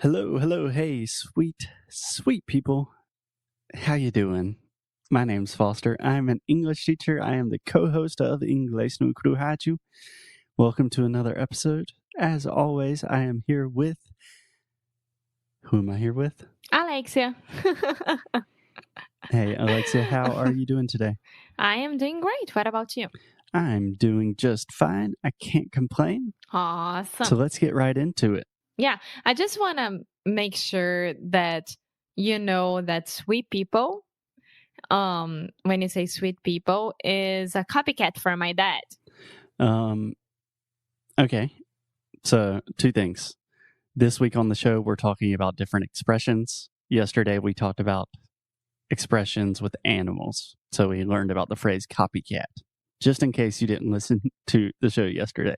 Hello, hey, sweet people. How you doing? My name's Foster. I'm an English teacher. I am the co-host of Inglês, no Rádio. Welcome to another episode. As always, I am here with... Who am I here with? Alexia. Hey, Alexia, how are you doing today? I am doing great. What about you? I'm doing just fine. I can't complain. Awesome. So let's get right into it. Yeah, I just want to make sure that you know that sweet people, when you say sweet people, is a copycat for my dad. Okay, so two things. This week on the show, we're talking about different expressions. Yesterday, we talked about expressions with animals. So we learned about the phrase copycat, just in case you didn't listen to the show yesterday.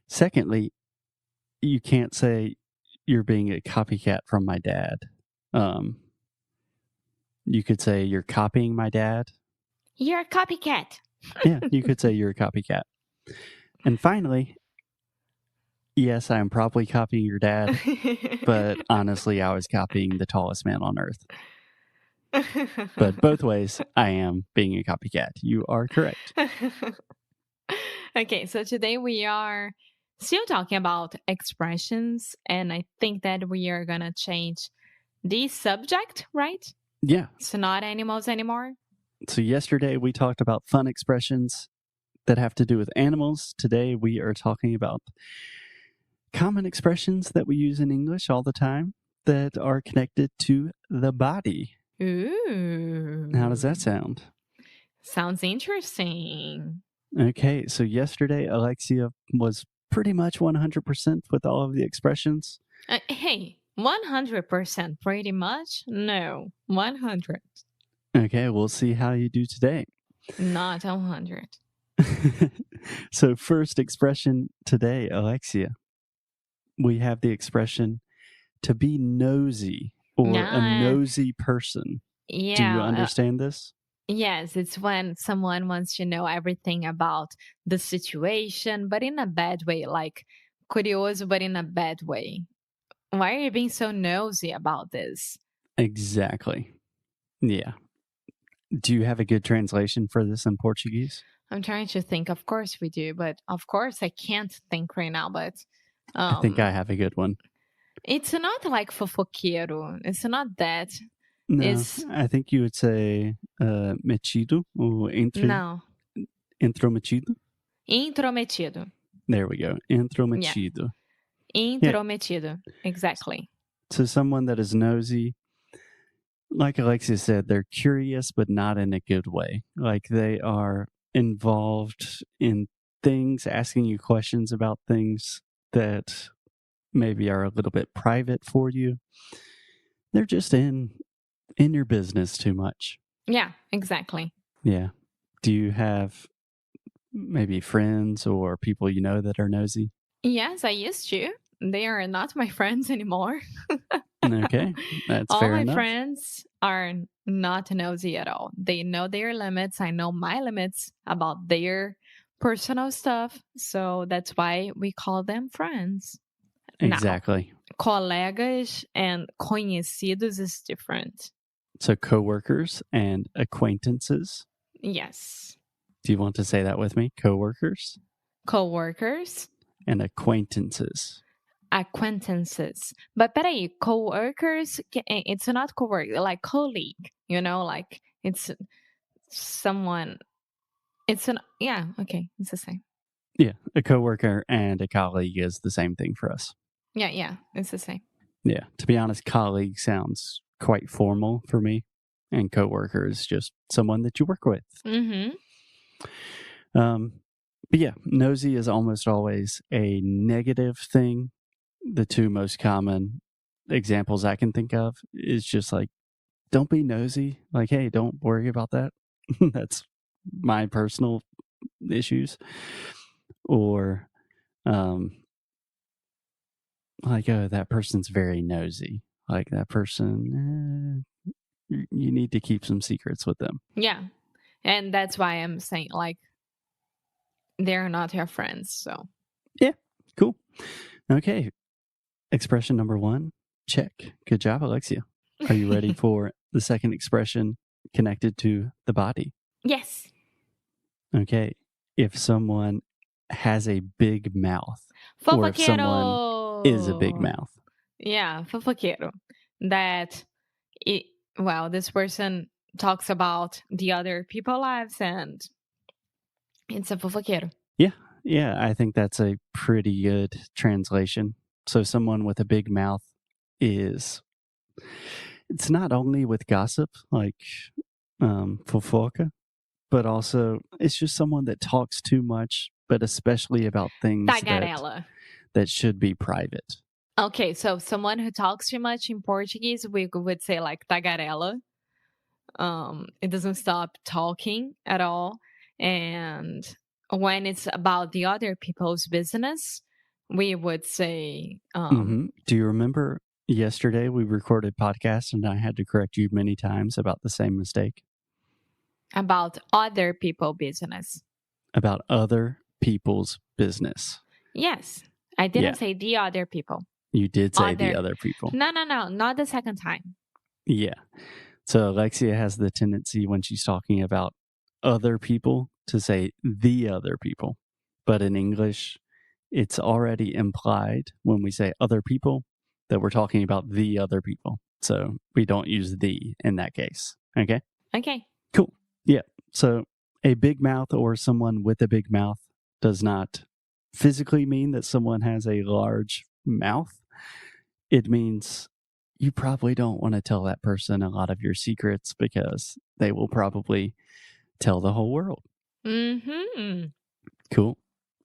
Secondly, you can't say you're being a copycat from my dad. You could say you're copying my dad. You're a copycat. Yeah, you could say you're a copycat. And finally, yes, I'm probably copying your dad, but honestly, I was copying the tallest man on earth. But both ways, I am being a copycat. You are correct. Okay, so today we are still talking about expressions, and I think that we are going to change the subject, right? Yeah. It's not animals anymore. So yesterday we talked about fun expressions that have to do with animals. Today we are talking about common expressions that we use in English all the time that are connected to the body. Ooh. How does that sound? Sounds interesting. Okay, so yesterday Alexia was pretty much 100% with all of the expressions. Hey, 100% pretty much? No, 100. Okay, we'll see how you do today. Not 100. So first expression today, Alexia. We have the expression to be nosy or a nosy person. Yeah. Do you understand this? Yes, it's when someone wants to know everything about the situation, but in a bad way, like curioso, but in a bad way. Why are you being so nosy about this? Exactly. Yeah. Do you have a good translation for this in Portuguese? I'm trying to think. Of course we do, but of course I can't think right now, but... I think I have a good one. It's not like fofoqueiro. It's not that. No, I think you would say metido or No. intrometido. Intrometido. There we go. Intrometido. Yeah. Intrometido. Yeah. Exactly. So someone that is nosy, like Alexia said, they're curious, but not in a good way. Like they are involved in things, asking you questions about things that maybe are a little bit private for you. They're just in your business too much. Yeah, exactly. Yeah. Do you have maybe friends or people you know that are nosy? Yes, I used to. They are not my friends anymore. Okay, that's all fair my enough. Friends are not nosy at all. They know their limits. I know my limits about their personal stuff. So that's why we call them friends. Exactly. Now, colegas and conhecidos is different. So coworkers and acquaintances. Yes. Do you want to say that with me? Coworkers? Coworkers. And acquaintances. Acquaintances. But peraí, co-workers, it's not co-worker, like colleague, like it's someone, yeah, okay, it's the same. Yeah, a coworker and a colleague is the same thing for us. Yeah, it's the same. Yeah, to be honest, colleague sounds quite formal for me, and coworker is just someone that you work with. Mm-hmm. But yeah, nosy is almost always a negative thing. The two most common examples I can think of is just like, don't be nosy. Like, hey, don't worry about that. That's my personal issues. Or, like, oh, that person's very nosy. Like, that person, you need to keep some secrets with them. Yeah. And that's why I'm saying, like, they're not your friends, so. Yeah, cool. Okay. expression number 1, check. Good job, Alexia. Are you ready for the second expression connected to the body? Yes. Okay. If someone has a big mouth, or if someone is a big Fofoqueiro. mouth. Yeah, fofoqueiro. That, this person talks about the other people's lives and it's a fofoqueiro. Yeah, I think that's a pretty good translation. So someone with a big mouth it's not only with gossip, like fofoca, but also it's just someone that talks too much, but especially about things Tagarela. that should be private. Okay, so someone who talks too much in Portuguese, we would say like tagarela. It doesn't stop talking at all. And when it's about the other people's business, we would say, Do you remember yesterday we recorded podcast and I had to correct you many times about the same mistake? about other people's business. About other people's business. Yes, I didn't say the other people. You did say the other people. No, not the second time. Yeah. So Alexia has the tendency when she's talking about other people to say the other people. But in English, it's already implied when we say other people that we're talking about the other people. So we don't use the in that case. Okay? Okay. Cool. Yeah. So a big mouth or someone with a big mouth does not physically mean that someone has a large mouth. It means you probably don't want to tell that person a lot of your secrets because they will probably tell the whole world. Mm-hmm. Cool.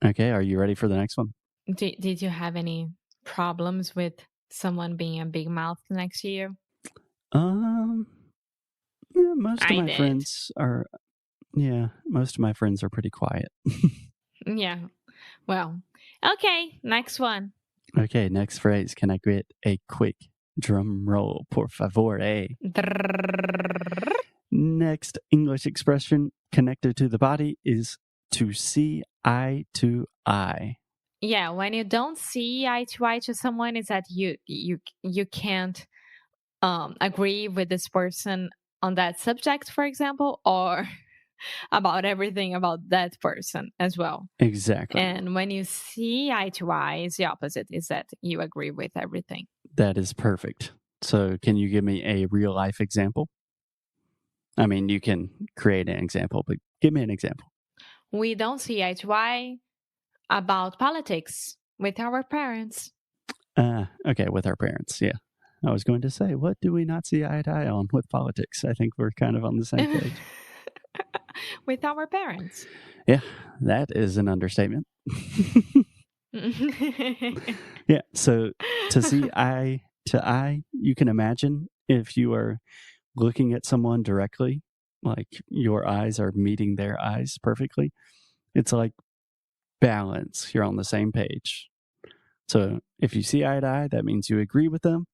Okay. Are you ready for the next one? Did you have any problems with someone being a big mouth next to you? Most of my friends are pretty quiet. Yeah. Well, okay. Next one. Okay. Next phrase. Can I get a quick drum roll, por favor? Next English expression connected to the body is to see eye to eye. Yeah, when you don't see eye to someone, is that you can't agree with this person on that subject, for example, or about everything about that person as well. Exactly. And when you see eye to eye, is the opposite, is that you agree with everything. That is perfect. So can you give me a real life example? I mean, you can create an example, but give me an example. We don't see eye to eye about politics with our parents. Okay, with our parents, yeah. I was going to say, what do we not see eye to eye on with politics? I think we're kind of on the same page. With our parents. Yeah, that is an understatement. Yeah, so to see eye to eye, you can imagine if you are looking at someone directly, like your eyes are meeting their eyes perfectly. It's like balance. You're on the same page. So if you see eye to eye, that means you agree with them.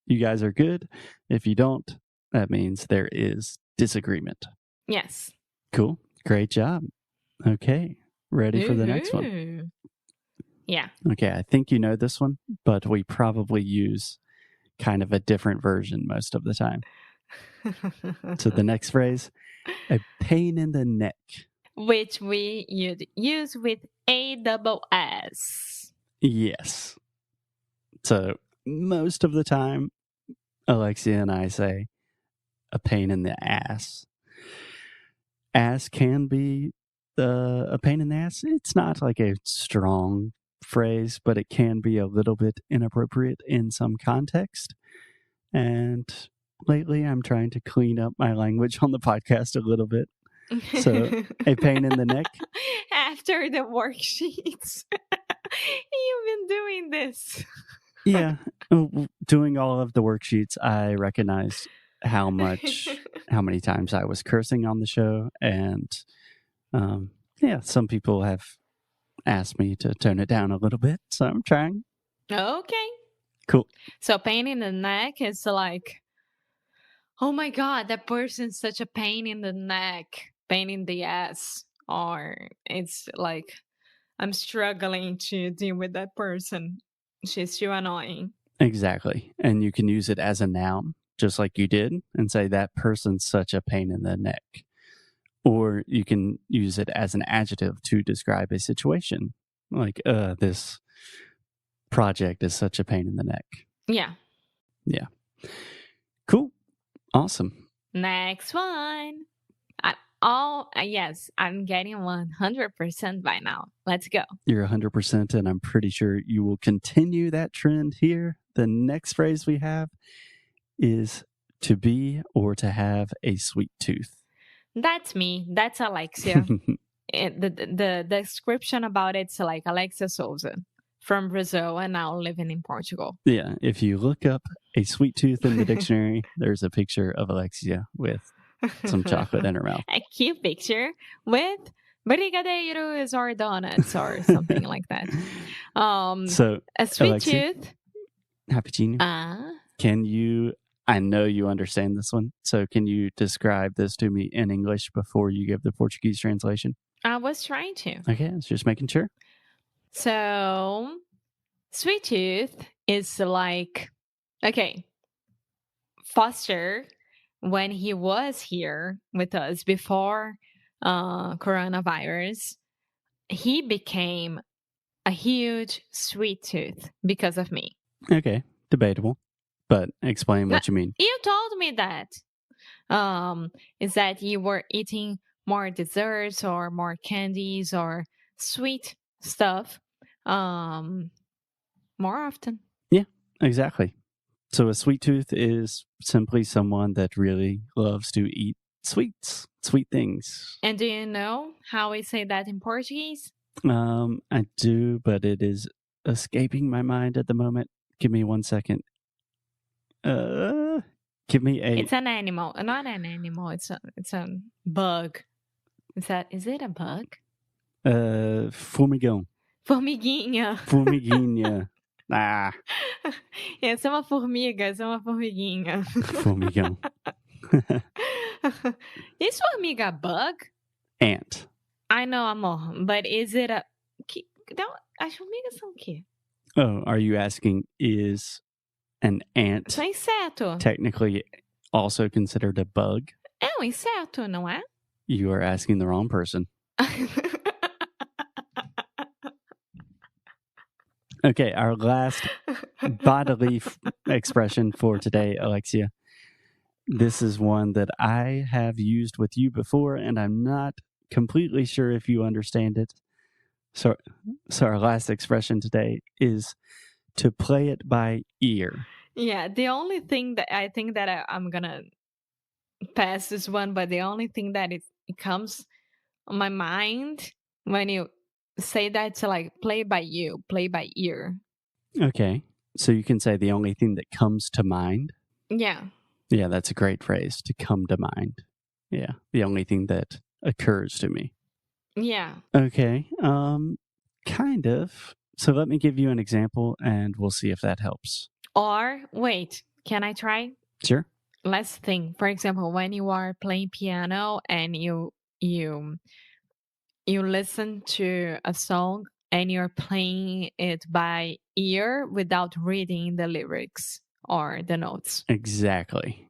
You guys are good. If you don't, that means there is disagreement. Yes. Cool. Great job. Okay. Ready for the next one? Yeah. Okay. I think you know this one, but we probably use kind of a different version most of the time. So the next phrase, a pain in the neck. Which we use with ASS. Yes. So most of the time, Alexia and I say a pain in the ass. Ass can be a pain in the ass. It's not like a strong phrase, but it can be a little bit inappropriate in some context. And lately, I'm trying to clean up my language on the podcast a little bit. So, a pain in the neck. After the worksheets, you've been doing this. Yeah, doing all of the worksheets, I recognized how many times I was cursing on the show, and some people have asked me to tone it down a little bit, so I'm trying. Okay. Cool. So pain in the neck is like, oh my God, that person's such a pain in the neck, pain in the ass. Or it's like, I'm struggling to deal with that person. She's too annoying. Exactly. And you can use it as a noun, just like you did, and say that person's such a pain in the neck. Or you can use it as an adjective to describe a situation. Like, this project is such a pain in the neck. Yeah. Yeah. Cool. Awesome. Next one. Yes, I'm getting 100% by now. Let's go. You're 100%, and I'm pretty sure you will continue that trend here. The next phrase we have is to be or to have a sweet tooth. That's me. That's Alexia. The description about it's like Alexia Souza from Brazil and now living in Portugal. Yeah, if you look up a sweet tooth in the dictionary, there's a picture of Alexia with some chocolate in her mouth. A cute picture with brigadeiros or donuts or something like that. So a sweet Alexia, tooth. Cappuccino. Can you? I know you understand this one, so can you describe this to me in English before you give the Portuguese translation? I was trying to. Okay, I was just making sure. So, sweet tooth is like, okay, Foster, when he was here with us before coronavirus, he became a huge sweet tooth because of me. Okay, debatable, but explain what you mean. You told me that. Is that you were eating more desserts or more candies or sweet stuff more often. Yeah, exactly. So a sweet tooth is simply someone that really loves to eat sweets, sweet things. And do you know how we say that in Portuguese? I do, but it is escaping my mind at the moment. Give me 1 second. Give me a... It's an animal. Not an animal. It's a bug. Is it a bug? Formigão. Formiguinha. Formiguinha. Ah. Essa é uma formiga. Essa é uma formiguinha. Formigão. Is formiga a bug? Ant. I know, amor. But is it a... As formigas são o quê? Oh, are you asking, is an ant São inseto. technically also considered a bug? É um inseto, não é? You are asking the wrong person. Okay, our last bodily expression for today, Alexia. This is one that I have used with you before, and I'm not completely sure if you understand it. So our last expression today is to play it by ear. Yeah, the only thing that I think that I'm gonna pass this one, but the only thing that it comes on my mind when you say that to like play by ear. Okay, so you can say the only thing that comes to mind. Yeah. Yeah, that's a great phrase, to come to mind. Yeah, the only thing that occurs to me. Yeah. Okay, kind of. So let me give you an example and we'll see if that helps. Or, wait, can I try? Sure. Let's think. For example, when you are playing piano and you listen to a song and you're playing it by ear without reading the lyrics or the notes. Exactly.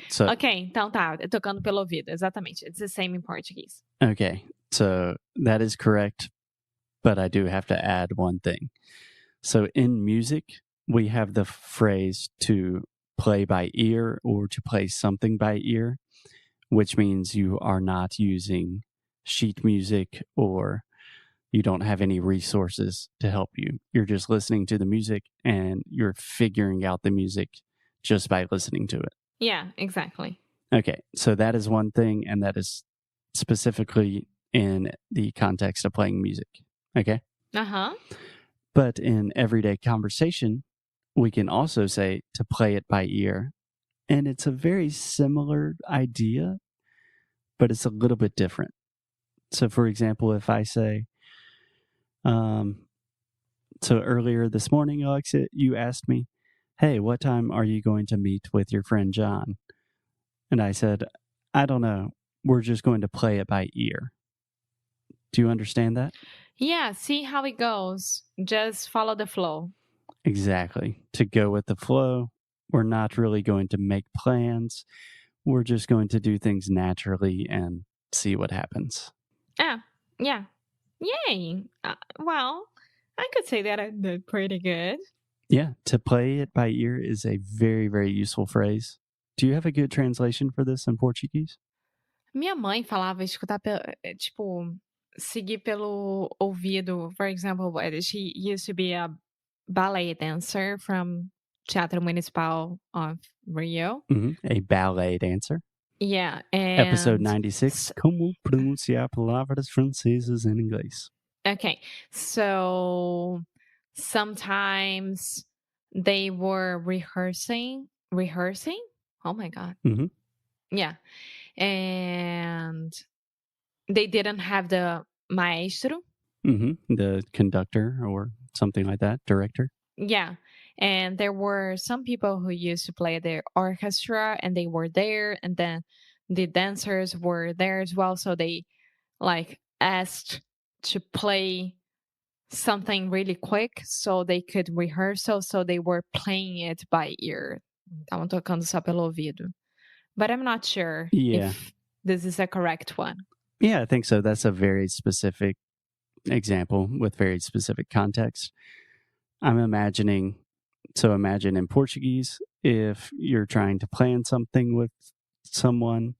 So, ok, então tá, tocando pelo ouvido, exatamente. It's the same in Portuguese. Okay, so that is correct, but I do have to add one thing. So in music, we have the phrase to play by ear or to play something by ear, which means you are not using sheet music or you don't have any resources to help you. You're just listening to the music and you're figuring out the music just by listening to it. Yeah, exactly. Okay, so that is one thing, and that is specifically in the context of playing music. Okay? Uh-huh. But in everyday conversation, we can also say to play it by ear. And it's a very similar idea, but it's a little bit different. So, for example, if I say, so earlier this morning, Alexa, you asked me, hey, what time are you going to meet with your friend John? And I said, I don't know. We're just going to play it by ear. Do you understand that? Yeah, see how it goes. Just follow the flow. Exactly. To go with the flow. We're not really going to make plans. We're just going to do things naturally and see what happens. Ah, yeah. Yay. Well, I could say that I did pretty good. Yeah, to play it by ear is a very, very useful phrase. Do you have a good translation for this in Portuguese? Minha mãe falava escutar tipo, seguir pelo ouvido. For example, she used to be a ballet dancer from Teatro Municipal of Rio. A ballet dancer. Yeah, Episode and 96, Como pronunciar palavras francesas em inglês. okay, so sometimes they were rehearsing. Oh my god. Yeah, and they didn't have the maestro. The conductor or something like that, director. Yeah, and there were some people who used to play the orchestra, and they were there, and then the dancers were there as well, so they like asked to play something really quick so they could rehearsal, so they were playing it by ear. Estavam tocando só pelo ouvido. But I'm not sure if this is a correct one. Yeah, I think so. That's a very specific example with very specific context. I'm imagining, so imagine in Portuguese, if you're trying to plan something with someone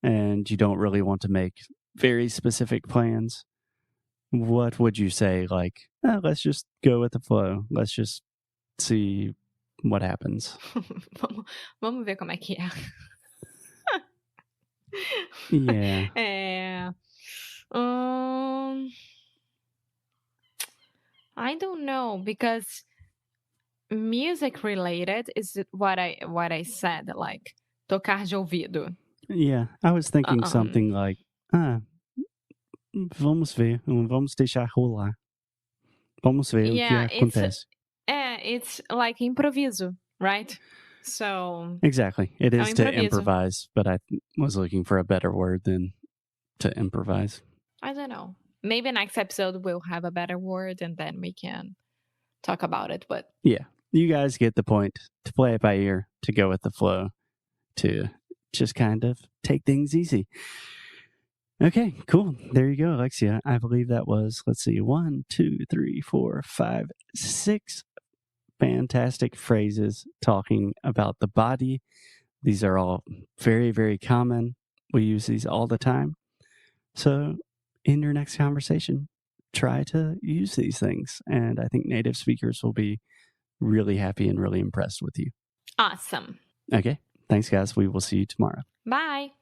and you don't really want to make very specific plans, what would you say? Like, let's just go with the flow. Let's just see what happens. Vamos ver como é que é. Yeah. I don't know, because music related is what I said, like tocar de ouvido. Yeah, I was thinking something like, vamos ver, vamos deixar rolar. Vamos ver o que acontece. It's like improviso, right? So exactly, it is to improvise, but I was looking for a better word than to improvise. I don't know. Maybe next episode we'll have a better word and then we can talk about it. But yeah, you guys get the point. To play it by ear, to go with the flow, to just kind of take things easy. Okay, cool. There you go, Alexia. I believe that was, let's see, 1, 2, 3, 4, 5, 6 fantastic phrases talking about the body. These are all very, very common. We use these all the time. So in your next conversation, try to use these things. And I think native speakers will be really happy and really impressed with you. Awesome. Okay. Thanks, guys. We will see you tomorrow. Bye.